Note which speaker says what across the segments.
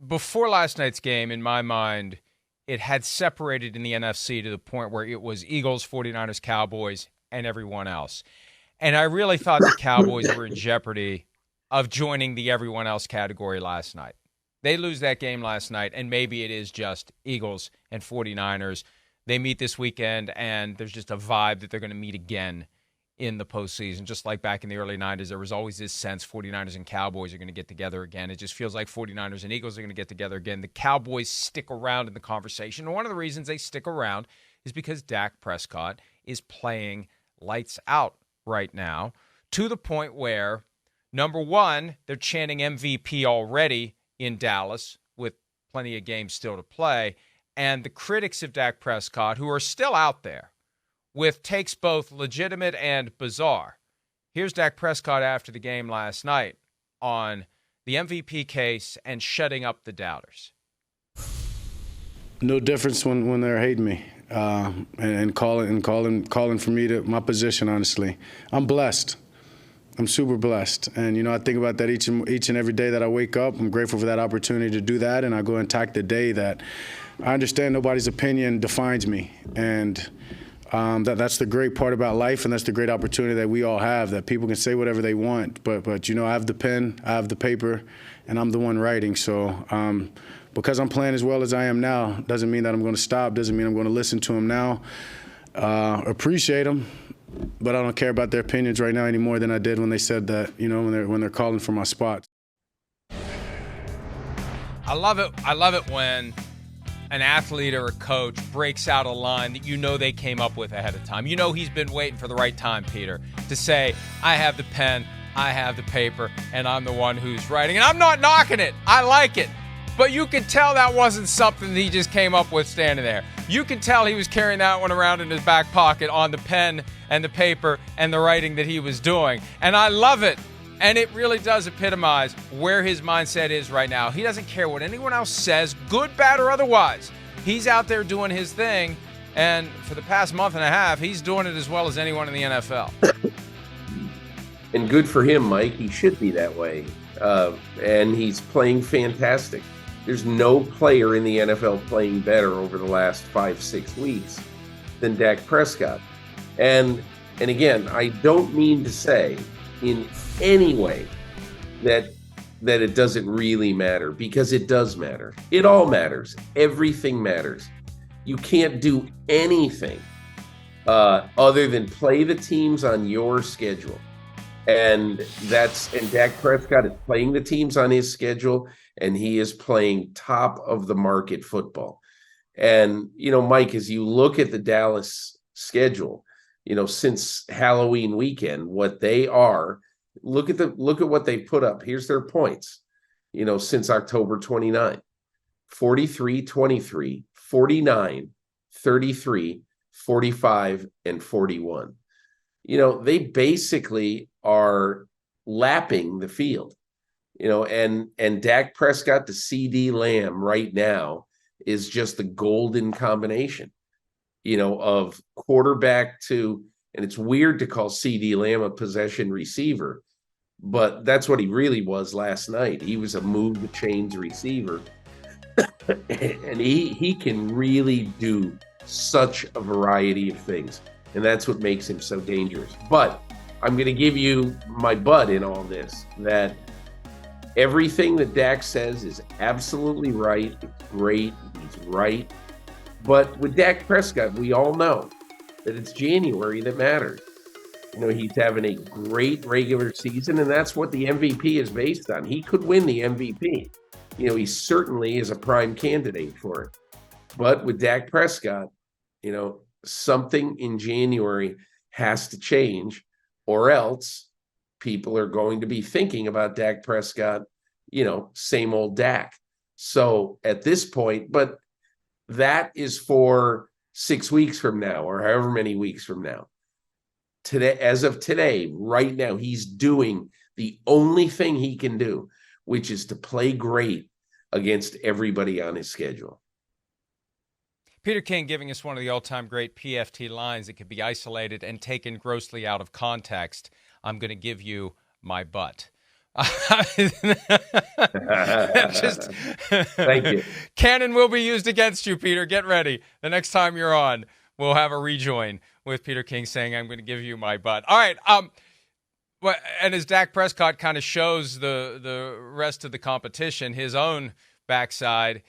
Speaker 1: before last night's game, in my mind, it had separated in the NFC to the point where it was Eagles, 49ers, Cowboys, and everyone else. And I really thought the Cowboys were in jeopardy of joining the everyone else category last night. They lose that game last night, and maybe it is just Eagles and 49ers. They meet this weekend, and there's just a vibe that they're going to meet again in the postseason. Just like back in the early 90s, there was always this sense 49ers and Cowboys are going to get together again. It just feels like 49ers and Eagles are going to get together again. The Cowboys stick around in the conversation. And one of the reasons they stick around is because Dak Prescott is playing lights out right now, to the point where, number one, they're chanting MVP already in Dallas with plenty of games still to play. And the critics of Dak Prescott, who are still out there, with takes both legitimate and bizarre. Here's Dak Prescott after the game last night on the MVP case and shutting up the doubters.
Speaker 2: No difference when they're hating me and calling for me to my position. Honestly, I'm blessed. I'm super blessed, and I think about that each and every day that I wake up. I'm grateful for that opportunity to do that, and I go and attack the day that I understand nobody's opinion defines me, and that's the great part about life, and that's the great opportunity that we all have, that people can say whatever they want, but I have the pen, I have the paper, and I'm the one writing. So because I'm playing as well as I am now, doesn't mean that I'm going to stop, doesn't mean I'm going to listen to them now, appreciate them, but I don't care about their opinions right now any more than I did when they said that, when they're calling for my spot.
Speaker 1: I love it when an athlete or a coach breaks out a line that they came up with ahead of time. He's been waiting for the right time, Peter, to say, I have the pen, I have the paper, and I'm the one who's writing. And I'm not knocking it. I like it. But you could tell that wasn't something that he just came up with standing there. You could tell he was carrying that one around in his back pocket on the pen and the paper and the writing that he was doing. And I love it. And it really does epitomize where his mindset is right now. He doesn't care what anyone else says, good, bad, or otherwise. He's out there doing his thing, and for the past month and a half, he's doing it as well as anyone in the NFL.
Speaker 3: And good for him, Mike. He should be that way. And he's playing fantastic. There's no player in the NFL playing better over the last 5-6 weeks than Dak Prescott. And again, I don't mean to say in any way that it doesn't really matter, because it does matter. It all matters. Everything matters. You can't do anything other than play the teams on your schedule. And Dak Prescott is playing the teams on his schedule, and he is playing top of the market football. And, Mike, as you look at the Dallas schedule, since Halloween weekend, what they are, look at what they put up. Here's their points, since October 29, 43, 23, 49, 33, 45, and 41. They basically are lapping the field, and Dak Prescott to CeeDee Lamb right now is just the golden combination, of quarterback to, and it's weird to call CeeDee Lamb a possession receiver, but that's what he really was last night. He was a move the chains receiver, and he can really do such a variety of things, and that's what makes him so dangerous. But I'm going to give you my butt in all this, that everything that Dak says is absolutely right. It's great. He's right. But with Dak Prescott, we all know that it's January that matters. He's having a great regular season, and that's what the MVP is based on. He could win the MVP. He certainly is a prime candidate for it. But with Dak Prescott, something in January has to change, or else people are going to be thinking about Dak Prescott, same old Dak. So at this point, but that is for 6 weeks from now, or however many weeks from now. Today, as of today, right now, he's doing the only thing he can do, which is to play great against everybody on his schedule.
Speaker 1: Peter King giving us one of the all-time great PFT lines that could be isolated and taken grossly out of context. I'm going to give you my butt. Just,
Speaker 3: Thank you.
Speaker 1: Cannon will be used against you, Peter. Get ready. The next time you're on, we'll have a rejoin with Peter King saying, I'm going to give you my butt. All right. And as Dak Prescott kind of shows the rest of the competition, his own backside,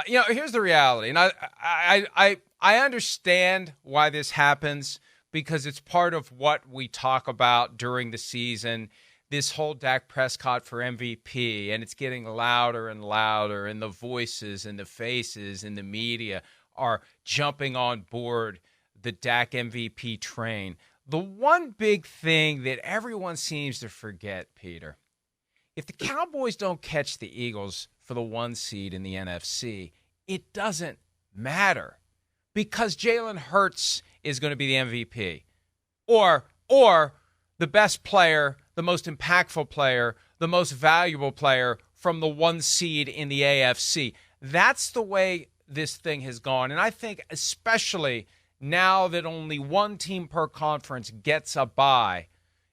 Speaker 1: here's the reality. And I understand why this happens because it's part of what we talk about during the season. This whole Dak Prescott for MVP, and it's getting louder and louder, and the voices and the faces in the media are jumping on board the Dak MVP train. The one big thing that everyone seems to forget, Peter, if the Cowboys don't catch the Eagles for the 1 seed in the NFC, it doesn't matter because Jalen Hurts is going to be the MVP or the best player, the most impactful player, the most valuable player from the 1 seed in the AFC. That's the way this thing has gone. And I think especially now that only one team per conference gets a bye,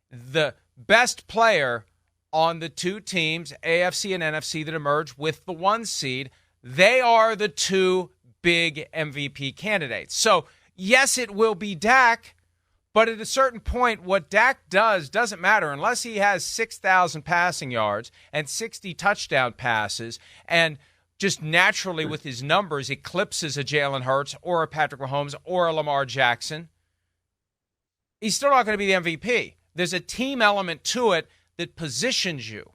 Speaker 1: the best player on the 2 teams, AFC and NFC, that emerge with the 1 seed, they are the 2 big MVP candidates. So, yes, it will be Dak, but at a certain point, what Dak does doesn't matter unless he has 6,000 passing yards and 60 touchdown passes and just naturally with his numbers eclipses a Jalen Hurts or a Patrick Mahomes or a Lamar Jackson. He's still not going to be the MVP. There's a team element to it that positions you.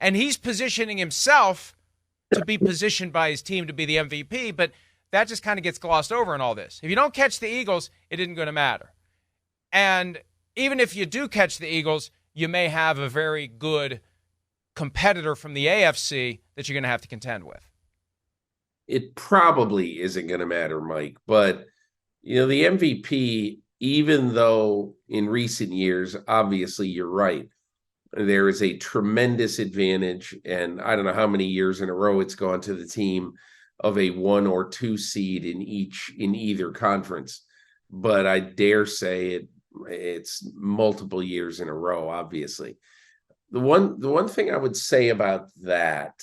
Speaker 1: And he's positioning himself to be positioned by his team to be the MVP, but that just kind of gets glossed over in all this. If you don't catch the Eagles, it isn't going to matter. And even if you do catch the Eagles, you may have a very good competitor from the AFC that you're going to have to contend with.
Speaker 3: It probably isn't going to matter, Mike, but the MVP, even though in recent years, obviously you're right, there is a tremendous advantage, and I don't know how many years in a row it's gone to the team of a 1 or 2 seed in either conference, but I dare say it's multiple years in a row. Obviously, the one thing I would say about that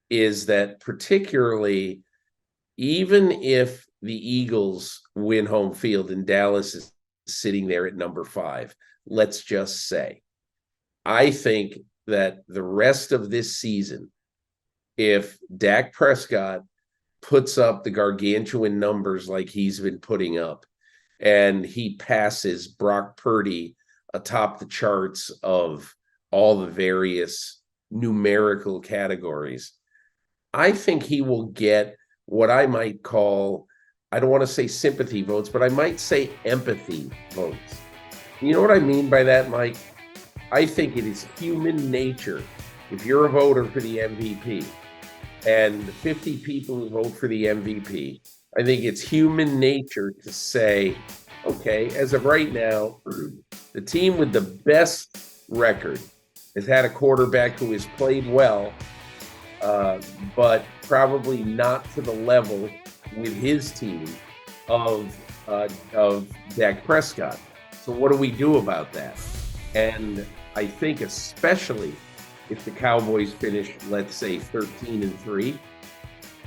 Speaker 3: is that particularly even if the Eagles win home field and Dallas is sitting there at number 5, let's just say, I think that the rest of this season, if Dak Prescott puts up the gargantuan numbers like he's been putting up, and he passes Brock Purdy atop the charts of all the various numerical categories, I think he will get what I might call, I don't want to say sympathy votes, but I might say empathy votes. You know what I mean by that, Mike? I think it is human nature. If you're a voter for the MVP and the 50 people who vote for the MVP, I think it's human nature to say, okay, as of right now, the team with the best record has had a quarterback who has played well, but probably not to the level with his team of Dak Prescott. So what do we do about that? And I think especially if the Cowboys finish, let's say, 13-3,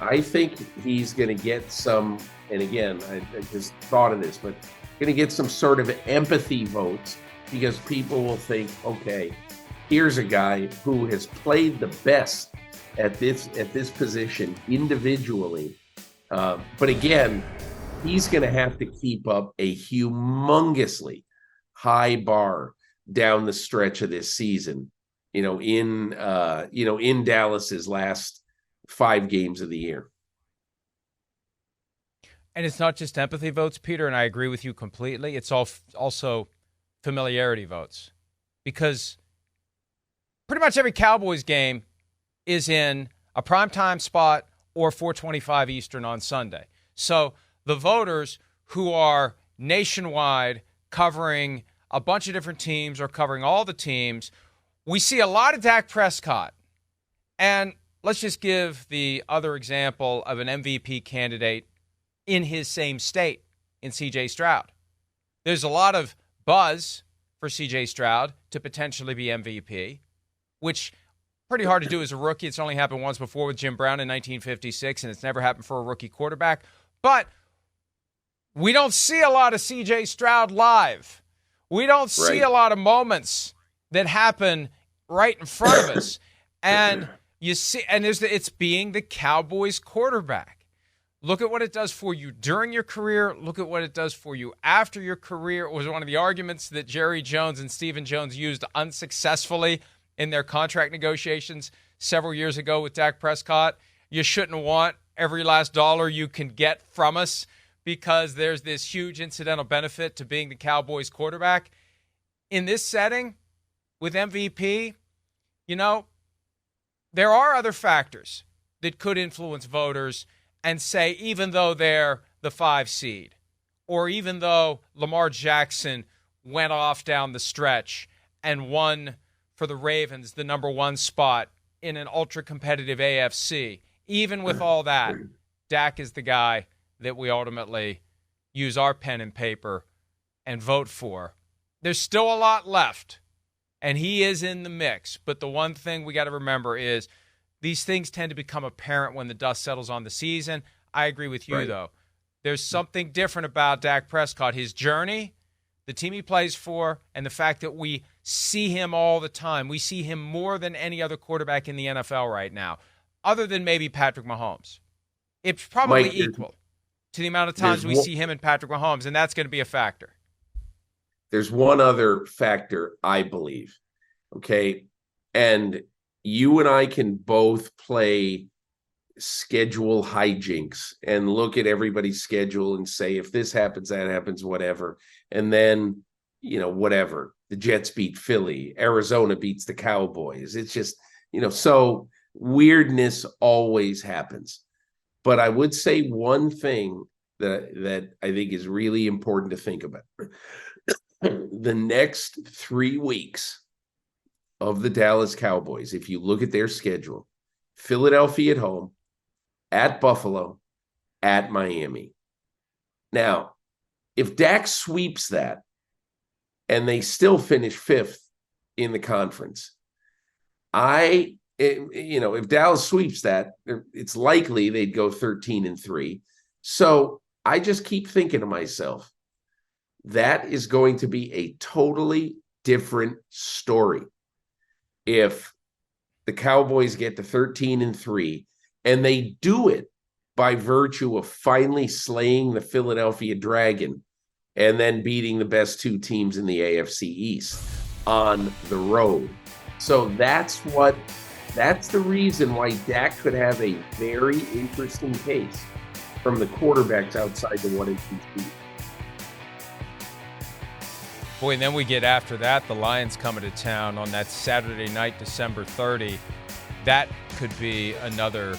Speaker 3: I think he's going to get some, and again, I just thought of this, but going to get some sort of empathy votes because people will think, okay, here's a guy who has played the best at this position individually. But again, he's going to have to keep up a humongously high bar down the stretch of this season, in Dallas's last 5 games of the year.
Speaker 1: And it's not just empathy votes, Peter, and I agree with you completely. It's also familiarity votes because pretty much every Cowboys game is in a primetime spot or 4:25 Eastern on Sunday. So the voters who are nationwide covering a bunch of different teams or covering all the teams, we see a lot of Dak Prescott. And let's just give the other example of an MVP candidate in his same state, in C.J. Stroud. There's a lot of buzz for C.J. Stroud to potentially be MVP. which pretty hard to do as a rookie. It's only happened once before with Jim Brown in 1956, and it's never happened for a rookie quarterback. But we don't see a lot of C.J. Stroud live. We don't see a lot of moments that happen right in front of us. And you see, and it's being the Cowboys quarterback. Look at what it does for you during your career. Look at what it does for you after your career. It was one of the arguments that Jerry Jones and Stephen Jones used unsuccessfully in their contract negotiations several years ago with Dak Prescott. You shouldn't want every last dollar you can get from us because there's this huge incidental benefit to being the Cowboys quarterback. In this setting, with MVP, there are other factors that could influence voters and say, even though they're the 5 seed, or even though Lamar Jackson went off down the stretch and won for the Ravens the number 1 spot in an ultra-competitive AFC, even with all that, Dak is the guy that we ultimately use our pen and paper and vote for. There's still a lot left, and he is in the mix. But the one thing we got to remember is these things tend to become apparent when the dust settles on the season. I agree with you, though. There's something different about Dak Prescott, his journey, the team he plays for, and the fact that we see him all the time. We see him more than any other quarterback in the NFL right now, other than maybe Patrick Mahomes. It's probably equal to the amount of times we see him and Patrick Mahomes, and that's going to be a factor.
Speaker 3: There's one other factor, I believe, okay? And you and I can both play schedule hijinks and look at everybody's schedule and say, if this happens, that happens, whatever. And then, whatever. The Jets beat Philly. Arizona beats the Cowboys. It's just, so weirdness always happens. But I would say one thing that I think is really important to think about. The next 3 weeks of the Dallas Cowboys, if you look at their schedule, Philadelphia at home, at Buffalo, at Miami. Now, if Dak sweeps that and they still finish 5th in the conference, if Dallas sweeps that, it's likely they'd go 13-3. So I just keep thinking to myself, that is going to be a totally different story if the Cowboys get to 13-3 and they do it by virtue of finally slaying the Philadelphia Dragon and then beating the best 2 teams in the AFC East on the road. So that's the reason why Dak could have a very interesting case from the quarterbacks outside the 1 and 2 seed.
Speaker 1: Boy, and then we get after that, the Lions coming to town on that Saturday night, December 30. That could be another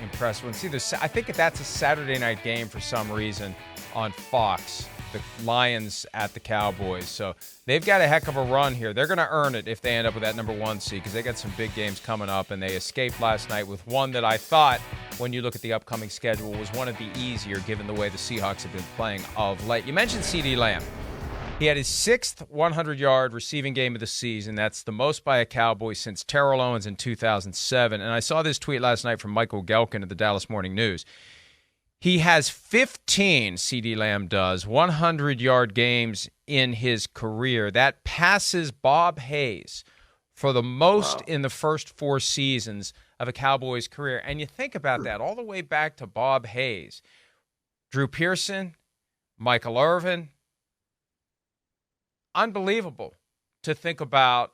Speaker 1: impressive one. See, I think that's a Saturday night game for some reason on Fox, the Lions at the Cowboys. So they've got a heck of a run here. They're going to earn it if they end up with that number 1 seed because they got some big games coming up, and they escaped last night with one that I thought, when you look at the upcoming schedule, was one of the easier given the way the Seahawks have been playing of late. You mentioned CeeDee Lamb. He had his 6th 100-yard receiving game of the season. That's the most by a Cowboy since Terrell Owens in 2007. And I saw this tweet last night from Michael Gelkin of the Dallas Morning News. He has 15, CeeDee Lamb does, 100-yard games in his career. That passes Bob Hayes for the most in the first 4 seasons of a Cowboys career. And you think about that all the way back to Bob Hayes. Drew Pearson, Michael Irvin. Unbelievable to think about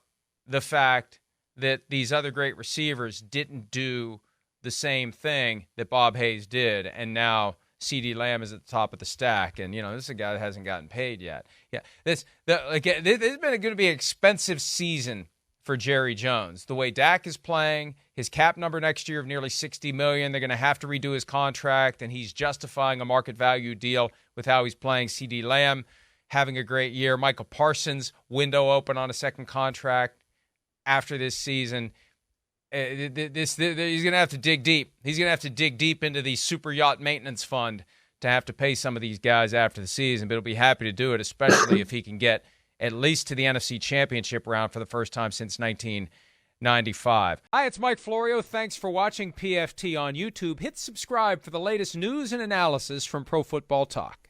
Speaker 1: the fact that these other great receivers didn't do the same thing that Bob Hayes did, and now CeeDee Lamb is at the top of the stack, and this is a guy that hasn't gotten paid yet. Yeah, this has been going to be an expensive season for Jerry Jones. The way Dak is playing, his cap number next year of nearly $60 million, they're going to have to redo his contract, and he's justifying a market value deal with how he's playing. CeeDee Lamb having a great year. Michael Parsons, window open on a second contract after this season. He's going to have to dig deep. He's going to have to dig deep into the super yacht maintenance fund to have to pay some of these guys after the season, but he'll be happy to do it, especially if he can get at least to the NFC Championship round for the first time since 19 95. Hi, it's Mike Florio. Thanks for watching PFT on YouTube. Hit subscribe for the latest news and analysis from Pro Football Talk.